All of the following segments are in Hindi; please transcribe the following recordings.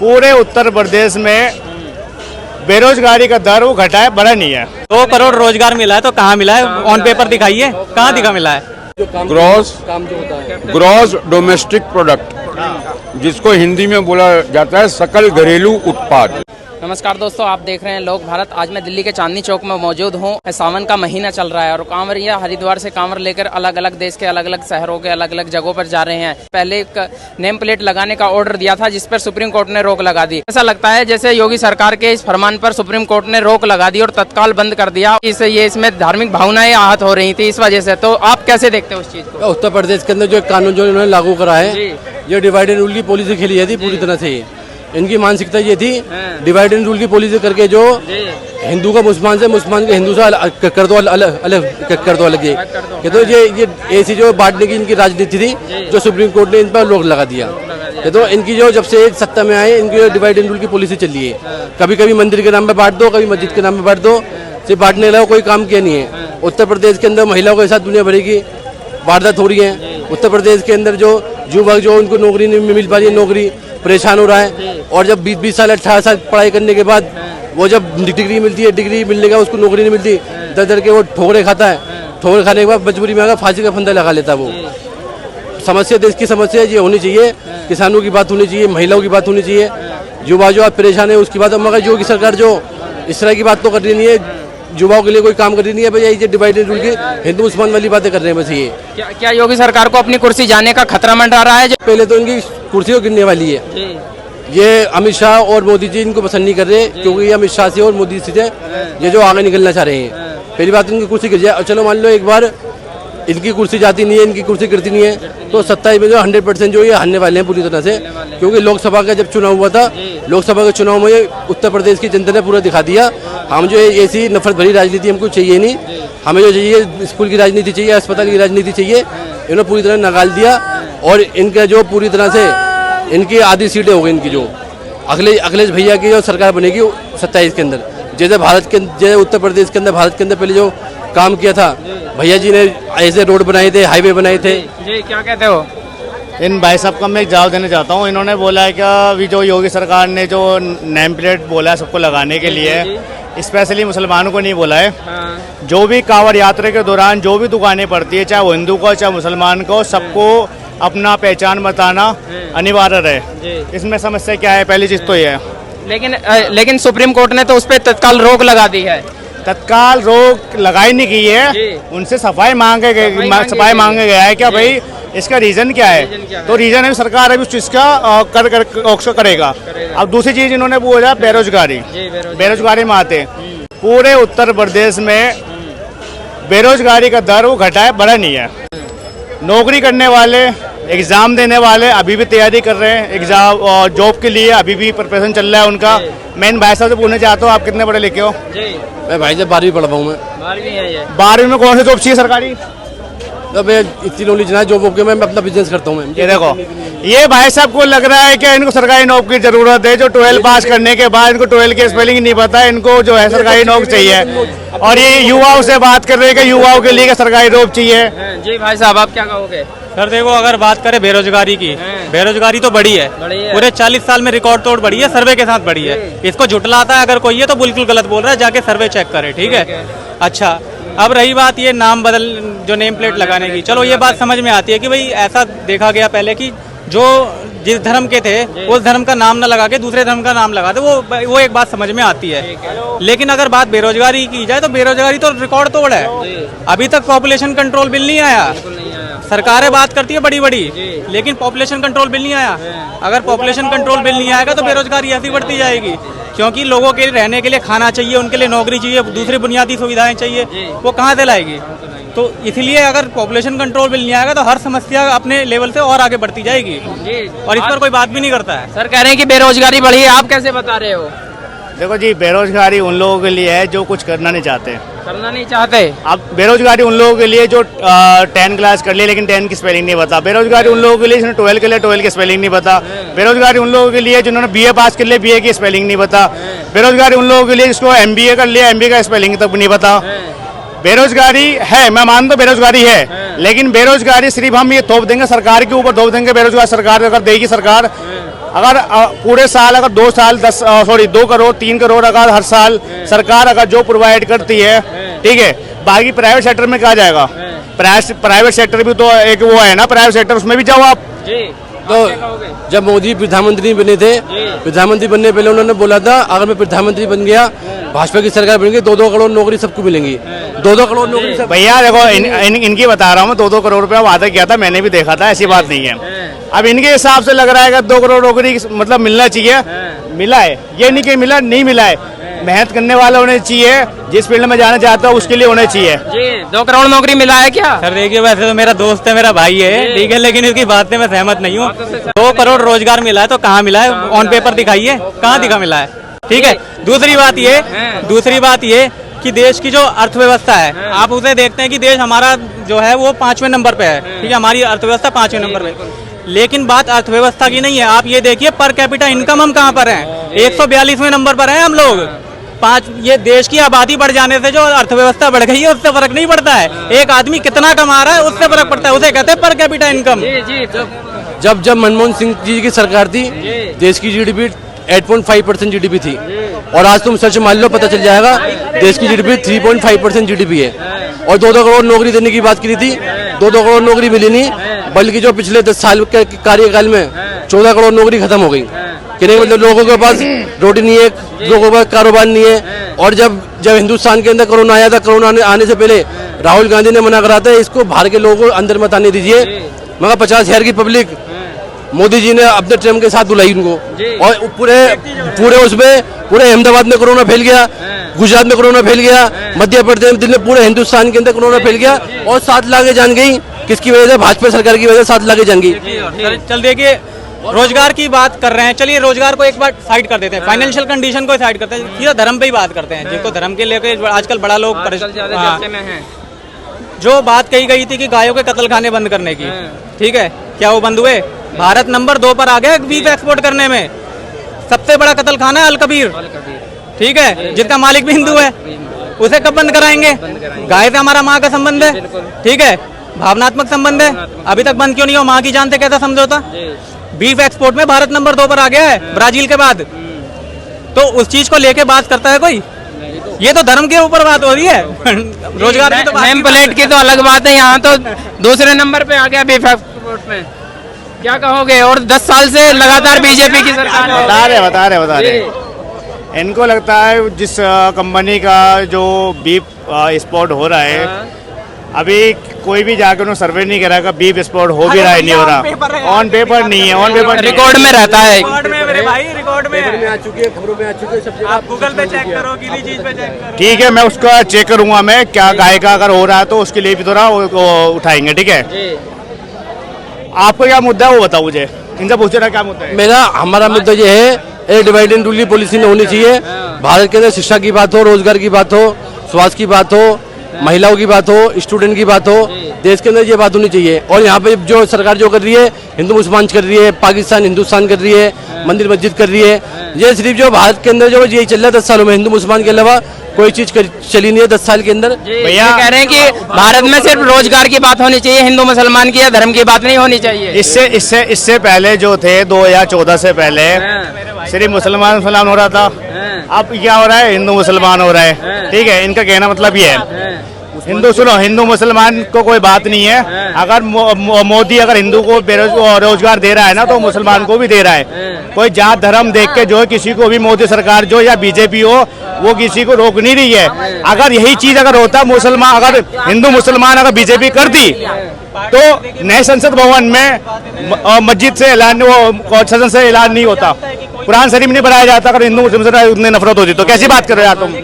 पूरे उत्तर प्रदेश में बेरोजगारी का दर वो घटा है, बढ़ा नहीं है। 2 करोड़ रोजगार मिला है तो कहाँ मिला है? ऑन पेपर दिखाइए, कहाँ दिखा मिला है? ग्रॉस डोमेस्टिक प्रोडक्ट, जिसको हिंदी में बोला जाता है सकल घरेलू उत्पाद। नमस्कार दोस्तों, आप देख रहे हैं लोक भारत। आज मैं दिल्ली के चांदनी चौक में मौजूद हूँ। सावन का महीना चल रहा है और कांवरिया हरिद्वार से कांवर लेकर अलग अलग देश के अलग अलग शहरों के अलग अलग जगहों पर जा रहे हैं। पहले एक नेम प्लेट लगाने का ऑर्डर दिया था, जिस पर सुप्रीम कोर्ट ने रोक लगा दी। ऐसा लगता है जैसे योगी सरकार के इस फरमान पर सुप्रीम कोर्ट ने रोक लगा दी और तत्काल बंद कर दिया। इसमें धार्मिक भावनाएं आहत हो रही थी इस वजह से। तो आप कैसे देखते हैं उस चीज को? उत्तर प्रदेश के अंदर जो कानून जो इन्होंने लागू करा है, ये डिवाइड एंड रूल की पॉलिसी खेली है थी पूरी तरह से। इनकी मानसिकता ये थी, डिवाइड एंड रूल की पॉलिसी करके जो हिंदू का मुसलमान से, मुसलमान के हिंदू से अलग कर दो, अलग कर दो अलग। ये तो ये ऐसी जो बांटने की इनकी राजनीति थी, जो सुप्रीम कोर्ट ने इन पर रोक लगा दिया। ये तो इनकी जो जब से सत्ता में आए, इनकी डिवाइड एंड रूल की पॉलिसी चली है। कभी कभी मंदिर के नाम पे बांट दो, कभी मस्जिद के नाम पे बांट दो, सिर्फ बांटने के अलावा कोई काम किया नहीं है। उत्तर प्रदेश के अंदर महिलाओं के साथ दुनिया भरी की वारदात हो रही है। उत्तर प्रदेश के अंदर जो युवक जो उनको नौकरी नहीं मिल पा रही है, नौकरी परेशान हो रहा है। और जब 20 साल 18 साल पढ़ाई करने के बाद वो जब डिग्री मिलती है, डिग्री मिलने के बाद उसको नौकरी नहीं मिलती, दर दर के वो ठोकरे खाता है। ठोकरे खाने के बाद मजबूरी में आकर फांसी का फंदा लगा लेता है। वो समस्या, देश की समस्या ये होनी चाहिए। किसानों की बात होनी चाहिए, महिलाओं की बात होनी चाहिए, युवा जो आज परेशान है उसकी बात। मगर योगी सरकार जो इस तरह की बात तो कर रही नहीं है, युवाओं के लिए कोई काम कर रही नहीं है। भैया ये डिवाइड एंड रूल की हिंदू मुसलमान वाली बातें कर रहे हैं बस। ये क्या योगी सरकार को अपनी कुर्सी जाने का खतरा मंडरा रहा है? पहले तो इनकी कुर्सी तो गिरने वाली है। ये अमित शाह और मोदी जी इनको पसंद नहीं कर रहे, क्योंकि ये अमित शाह से और मोदी से ये जो आगे निकलना चाह रहे हैं। पहली बात इनकी कुर्सी गिर जाए, और चलो मान लो एक बार इनकी कुर्सी जाती नहीं है, इनकी कुर्सी गिरती नहीं है, तो 27 में जो 100% जो ये हारने वाले हैं पूरी तरह से। क्योंकि लोकसभा का जब चुनाव हुआ था, लोकसभा के चुनाव में उत्तर प्रदेश की जनता ने पूरा दिखा दिया। हम जो ऐसी नफरत भरी राजनीति हमको चाहिए नहीं। हमें जो चाहिए स्कूल की राजनीति चाहिए, अस्पताल की राजनीति चाहिए। इन्होंने पूरी तरह नगाल दिया। और इनका जो पूरी तरह से इनकी आधी सीटें हो गई इनकी, जो अखिलेश भैया की जो सरकार बनेगी 27 के अंदर, जैसे जैसे उत्तर प्रदेश के अंदर, भारत के अंदर पहले जो काम किया था भैया जी ने, ऐसे रोड बनाए थे, हाईवे बनाए थे। जी क्या कहते हो? इन भाई साहब का मैं एक जवाब देना चाहता हूँ। इन्होंने बोला है कि अभी जो योगी सरकार ने जो नेम प्लेट बोला है सबको लगाने के लिए, स्पेशली मुसलमानों को नहीं बोला है। जो भी कांवड़ यात्रा के दौरान जो भी दुकानें पड़ती है, चाहे वो हिंदू को चाहे मुसलमान को, सबको अपना पहचान बताना अनिवार्य है। इसमें समस्या क्या है? पहली चीज तो ये है। लेकिन सुप्रीम कोर्ट ने तो उस पर तत्काल रोक लगा दी है। तत्काल रोक लगाई नहीं की है, उनसे सफाई मांगे गया है क्या भाई इसका रीजन क्या है? तो रीजन है सरकार अभी उस चीज का करेगा। अब दूसरी चीज इन्होंने बोला बेरोजगारी में आते, पूरे उत्तर प्रदेश में बेरोजगारी का दर वो घटा है, बढ़ा नहीं है। नौकरी करने वाले, एग्जाम देने वाले अभी भी तैयारी कर रहे हैं, एग्जाम और जॉब के लिए अभी भी प्रिपरेशन चल रहा है उनका। मैं भाई साहब से पूछना चाहता हूँ, आप कितने पढ़े लिखे हो? मैं भाई जब 12वीं पढ़ा हूँ। मैं 12वीं है ये। 12वीं में कौन सी जॉब चाहिए सरकारी? तो मैं इतनी नॉलेज ना जॉब के, मैं अपना बिजनेस करता हूँ। ये देखो, ये भाई साहब को लग रहा है कि इनको सरकारी नौकरी की जरूरत है। जो 12 पास करने के बाद इनको 12 की स्पेलिंग नहीं पता है, इनको जो है सरकारी नौकरी चाहिए। और ये युवाओं से बात कर रहे हैं कि युवाओं के लिए सरकारी नौकरी चाहिए। जी भाई साहब, आप क्या कहोगे? सर देखो, अगर बात करें बेरोजगारी की, बेरोजगारी तो बढ़ी है। पूरे 40 साल में रिकॉर्ड तोड़ बढ़ी है, सर्वे के साथ बढ़ी है। इसको झुटलाता है अगर कोई है तो बिल्कुल गलत बोल रहा है, जाके सर्वे चेक करे, ठीक है? अच्छा, अब रही बात ये नाम बदल, जो नेम प्लेट लगाने की, चलो ये बात समझ में आती है कि भाई ऐसा देखा गया पहले कि जो जिस धर्म के थे उस धर्म का नाम न लगा के दूसरे धर्म का नाम लगा दे, वो एक बात समझ में आती है। लेकिन अगर बात बेरोजगारी की जाए तो बेरोजगारी तो रिकॉर्ड तोड़ है। अभी तक पॉपुलेशन कंट्रोल बिल नहीं आया। सरकारें बात करती है बड़ी बड़ी, लेकिन पॉपुलेशन कंट्रोल बिल नहीं आया। अगर पॉपुलेशन कंट्रोल बिल नहीं आएगा तो बेरोजगारी ऐसी बढ़ती जाएगी, क्योंकि लोगों के रहने के लिए खाना चाहिए, उनके लिए नौकरी चाहिए, दूसरी बुनियादी सुविधाएं चाहिए, वो कहाँ से लाएगी? तो इसलिए अगर पॉपुलेशन कंट्रोल बिल नहीं आएगा तो हर समस्या अपने लेवल से और आगे बढ़ती जाएगी। और इस पर कोई बात भी नहीं करता है। सर कह रहे हैं कि बेरोजगारी बढ़ी है, आप कैसे बता रहे हो? देखो जी, बेरोजगारी उन लोगों के लिए है जो कुछ करना नहीं चाहते। अब बेरोजगारी उन लोगों के लिए जो 10 क्लास कर लिए लेकिन 10 की स्पेलिंग नहीं पता। बेरोजगारी उन लोगों के लिए जिन्होंने 12 के लिए 12 की स्पेलिंग नहीं पता। बेरोजगारी उन लोगों के लिए जिन्होंने BA पास कर लिया, BA की स्पेलिंग नहीं पता। बेरोजगारी उन लोगों के लिए जिसको MBA कर लिया, MBA का स्पेलिंग तक नहीं पता। बेरोजगारी है, मैं मानता हूं बेरोजगारी है, लेकिन बेरोजगारी सिर्फ हम ये थोप देंगे सरकार के ऊपर, थोप देंगे बेरोजगार सरकार अगर देगी सरकार अगर पूरे साल अगर 2 साल 2 करोड़ 3 करोड़ अगर हर साल सरकार अगर जो प्रोवाइड करती है, ठीक है, बाकी प्राइवेट सेक्टर में कहा जाएगा। प्राइवेट सेक्टर भी तो एक वो है ना, प्राइवेट सेक्टर, उसमें भी जाओ आप। तो जब मोदी प्रधानमंत्री बने थे, प्रधानमंत्री बनने पहले उन्होंने बोला था अगर मैं प्रधानमंत्री बन गया, भाजपा की सरकार बनेगी, 2-2 करोड़ नौकरी सबको मिलेंगी, 2-2 करोड़ नौकरी सब। भैया देखो इनकी बता रहा हूँ मैं, 2-2 करोड़ रुपया वादा किया था, मैंने भी देखा था, ऐसी बात नहीं है। अब इनके हिसाब से लग रहा है कि 2 करोड़ नौकरी मतलब मिलना चाहिए, मिला है, ये नहीं कि मिला नहीं मिला है। मेहनत करने वाले होने चाहिए, जिस फील्ड में जाना चाहता है उसके लिए होने चाहिए। जी 2 करोड़ नौकरी मिला है क्या? सर देखिए, वैसे तो मेरा दोस्त है, मेरा भाई है, ठीक है, लेकिन इसकी बात से मैं सहमत नहीं हूँ। 2 करोड़ रोजगार मिला है तो कहाँ मिला है? ऑन पेपर दिखाइए, कहाँ दिखा मिला है? ठीक है। दूसरी बात ये कि देश की जो अर्थव्यवस्था है, आप उसे देखते हैं कि देश हमारा जो है वो 5वें नंबर पे है, ठीक है, हमारी अर्थव्यवस्था 5वें नंबर पे। लेकिन बात अर्थव्यवस्था की नहीं है, आप ये देखिए पर कैपिटा इनकम हम कहाँ पर हैं? 142वें नंबर पर हैं हम लोग। ये देश की आबादी बढ़ जाने से जो अर्थव्यवस्था बढ़ गई है उससे फर्क नहीं पड़ता है, एक आदमी कितना कमा रहा है उससे फर्क पड़ता है, उसे कहते हैं पर कैपिटा इनकम। जब मनमोहन सिंह जी की सरकार थी, देश की जीडीपी 8.5% जीडीपी थी, और आज तुम सर्च मान लो पता चल जाएगा देश की जीडीपी 3.5% जीडीपी है। और 2-2 करोड़ नौकरी देने की बात की थी, 2-2 करोड़ नौकरी मिली नहीं, बल्कि जो पिछले 10 साल के कार्यकाल में 14 करोड़ नौकरी खत्म हो गई। कहने का मतलब लोगों के पास रोटी नहीं है, लोगों के पास कारोबार नहीं है। और जब हिंदुस्तान के अंदर कोरोना आया था, कोरोना आने से पहले राहुल गांधी ने मना करा था इसको बाहर के लोगों को अंदर मत आने दीजिए, मगर 50,000 की पब्लिक मोदी जी ने अपने ट्रम्प के साथ बुलाई उनको, और पूरे अहमदाबाद में कोरोना फैल गया, गुजरात में कोरोना फैल गया, मध्य प्रदेश दिल्ली, पूरे हिंदुस्तान के अंदर कोरोना फैल गया, और 7 लाख जान गई। किसकी वजह से? भाजपा सरकार की वजह से 7 लाख जान गई। चल देखिए, रोजगार की बात कर रहे हैं, चलिए रोजगार को एक बार साइड कर देते हैं, फाइनेंशियल कंडीशन को साइड करते हैं, सीधा धर्म पे ही बात करते हैं, जिसको धर्म के लेके आजकल बड़ा लोग जो बात कही गई थी कि गायों के कत्लखाने बंद करने की, ठीक है, क्या वो बंद हुए? भारत नंबर 2 पर आ गया बीफ एक्सपोर्ट करने में। सबसे बड़ा कत्लखाना है अल कबीर, ठीक है, जिसका मालिक भी हिंदू है, उसे कब बंद कराएंगे? गाय से हमारा माँ का संबंध है, ठीक है, भावनात्मक संबंध है, अभी तक बंद क्यों नहीं हो? माँ की जान से कैसा समझौता? बीफ एक्सपोर्ट में भारत नंबर 2 पर आ गया है, ब्राजील के बाद। तो उस चीज को लेके बात करता है कोई? ये तो धर्म के ऊपर बात हो रही है। रोजगार की तो नेम प्लेट की तो अलग बात है, यहाँ तो दूसरे नंबर पे आ गया बीफ एक्सपोर्ट में। क्या कहोगे? और 10 साल से लगातार बीजेपी की सरकार बता रहे इनको लगता है जिस कंपनी का जो बीफ एक्सपोर्ट हो रहा है, अभी कोई भी जाकर उन्होंने सर्वे नहीं करा का बीफ एक्सपोर्ट हो भी रहा है, नहीं हो रहा, ऑन पेपर नहीं है, ऑन पेपर रिकॉर्ड में रहता है, रिकॉर्ड में मेरे भाई, रिकॉर्ड में आ चुकी है, खबरों में आ चुकी है, सब आप गूगल पे चेक करो, किसी चीज पे चेक करो। ठीक है, मैं उसका चेक करूंगा, मैं क्या गाय का अगर हो रहा है तो उसके लिए भी थोड़ा उठाएंगे, ठीक है। आपको क्या मुद्दा है वो बताओ मुझे, इनसे पूछ रहा क्या मुद्दा है? हमारा मुद्दा ये है, डिवाइड एंड रूल की पॉलिसी नहीं होनी चाहिए। भारत के अंदर शिक्षा की बात हो, रोजगार की बात हो, स्वास्थ्य की बात हो, महिलाओं की बात हो, स्टूडेंट की बात हो, देश के अंदर ये बात होनी चाहिए। और यहाँ पे जो सरकार जो कर रही है, हिंदू मुसलमान कर रही है, पाकिस्तान हिंदुस्तान कर रही है, मंदिर मस्जिद कर रही है, ये सिर्फ जो भारत के अंदर जो यही चल रहा है 10 सालों में, हिंदू मुसलमान के अलावा कोई चीज चली नहीं है 10 साल के अंदर। भैया कह रहे हैं कि भारत में सिर्फ रोजगार की बात होनी चाहिए, हिंदू मुसलमान की या धर्म की बात नहीं होनी चाहिए। इससे पहले जो थे 2014 से पहले सिर्फ मुसलमान हो रहा था, अब क्या हो रहा है? हिंदू मुसलमान हो रहा है, ठीक है। इनका कहना मतलब ये है, हिंदू मुसलमान को कोई बात नहीं है। अगर मोदी अगर हिंदू को रोजगार दे रहा है ना, तो मुसलमान को भी दे रहा है। कोई जात धर्म देख के जो है किसी को भी मोदी सरकार जो या बीजेपी हो वो किसी को रोक नहीं रही है। अगर यही चीज अगर होता, मुसलमान अगर हिंदू मुसलमान अगर बीजेपी करती तो नए संसद भवन में मस्जिद से ऐलान, वो सदन से ऐलान नहीं होता, कुरान शरीफ नहीं बनाया जाता। अगर हिंदू मुस्लिम से उतनी नफरत होती तो कैसी बात कर रहे हो तुम?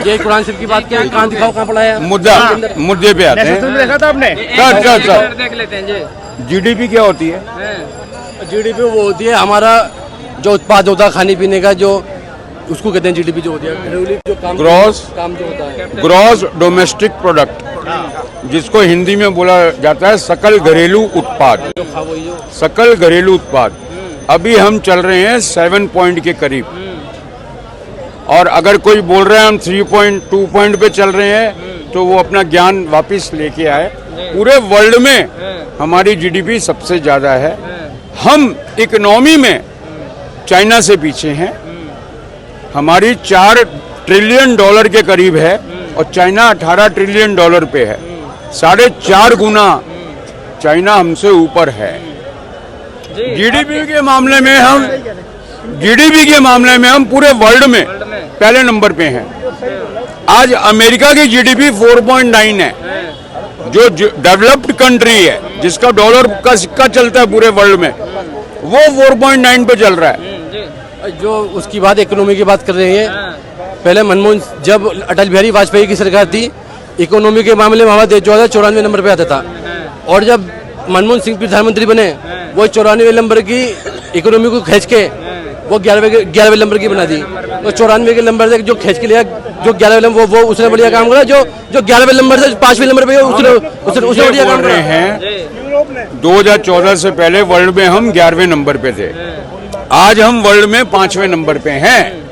ये कुरान शरीफ की बात क्या, कहाँ दिखाओ, कहाँ पढ़ा है? मुद्दे पे आते हैं। देखा था आपने? देख लेते हैं जी। जीडीपी क्या होती है? जीडीपी वो होती है हमारा जो उत्पाद होता है खाने पीने का, जो उसको कहते हैं जीडीपी, जो होती है जो काम जो होता है, ग्रॉस डोमेस्टिक प्रोडक्ट, जिसको हिंदी में बोला जाता है सकल घरेलू उत्पाद। सकल घरेलू उत्पाद अभी हम चल रहे हैं 7 पॉइंट के करीब, और अगर कोई बोल रहा है हम 3.2 पॉइंट पे चल रहे हैं तो वो अपना ज्ञान वापस लेके आए। पूरे वर्ल्ड में हमारी जीडीपी सबसे ज्यादा है। हम इकोनॉमी में चाइना से पीछे हैं। हमारी 4 ट्रिलियन डॉलर के करीब है और चाइना 18 ट्रिलियन डॉलर पे है। 4.5 गुना चाइना हमसे ऊपर है। जीडीपी के मामले में हम पूरे वर्ल्ड में पहले नंबर पे हैं। आज अमेरिका की जीडीपी 4.9 है, जो डेवलप्ड कंट्री है, जिसका डॉलर का सिक्का चलता है पूरे वर्ल्ड में, वो 4.9 पे चल रहा है। जो उसकी बात इकोनॉमी की बात कर रहे हैं, पहले मनमोहन, जब अटल बिहारी वाजपेयी की सरकार थी, इकोनॉमी के मामले में हमारा देश जो है 94 नंबर पे आता था। और जब मनमोहन सिंह प्रधानमंत्री बने, वो 94 नंबर की इकोनॉमी को खींच के वो 11वें नंबर की बना दी। तो 94 के नंबर से जो खींच के लिया, जो 11वें नंबर, वो उसने बढ़िया काम करा। जो 11वें नंबर से 5वें नंबर पे उसने बढ़िया काम कर रहे हैं। 2014 से पहले वर्ल्ड में हम 11वें नंबर पे थे, आज हम वर्ल्ड में 5वें नंबर पे हैं।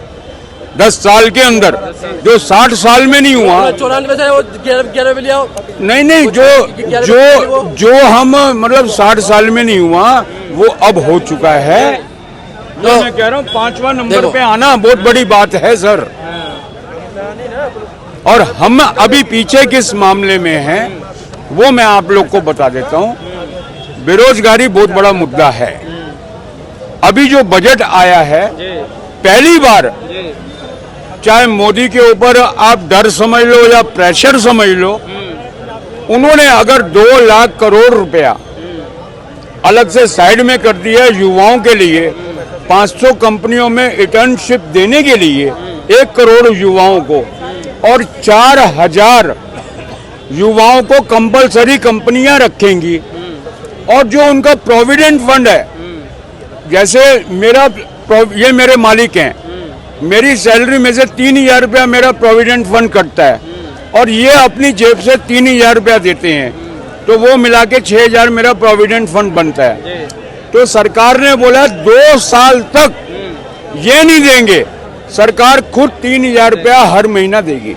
10 साल के अंदर, जो 60 साल में नहीं हुआ। 94 से वो 11 पे लिया। नहीं, जो हम मतलब 60 साल में नहीं हुआ, वो अब हो चुका है। तो मैं कह रहा हूँ 5वां नंबर पे आना बहुत बड़ी बात है सर। और हम अभी पीछे किस मामले में हैं, वो मैं आप लोग को बता देता हूँ। बेरोजगारी बहुत बड़ा मुद्दा है। अभी जो बजट आया है, पहली बार, चाहे मोदी के ऊपर आप डर समझ लो या प्रेशर समझ लो, उन्होंने अगर 2 लाख करोड़ रुपया अलग से साइड में कर दिया युवाओं के लिए, 500 कंपनियों में इंटर्नशिप देने के लिए 1 करोड़ युवाओं को, और 4000 युवाओं को कंपलसरी कंपनियां रखेंगी। और जो उनका प्रोविडेंट फंड है, जैसे ये मेरे मालिक हैं, मेरी सैलरी में से 3000 रुपया मेरा प्रोविडेंट फंड कटता है, और ये अपनी जेब से 3000 रुपया देते हैं, तो वो मिला के 6000 मेरा प्रोविडेंट फंड बनता है। तो सरकार ने बोला 2 साल तक ये नहीं देंगे, सरकार खुद 3000 रुपया हर महीना देगी।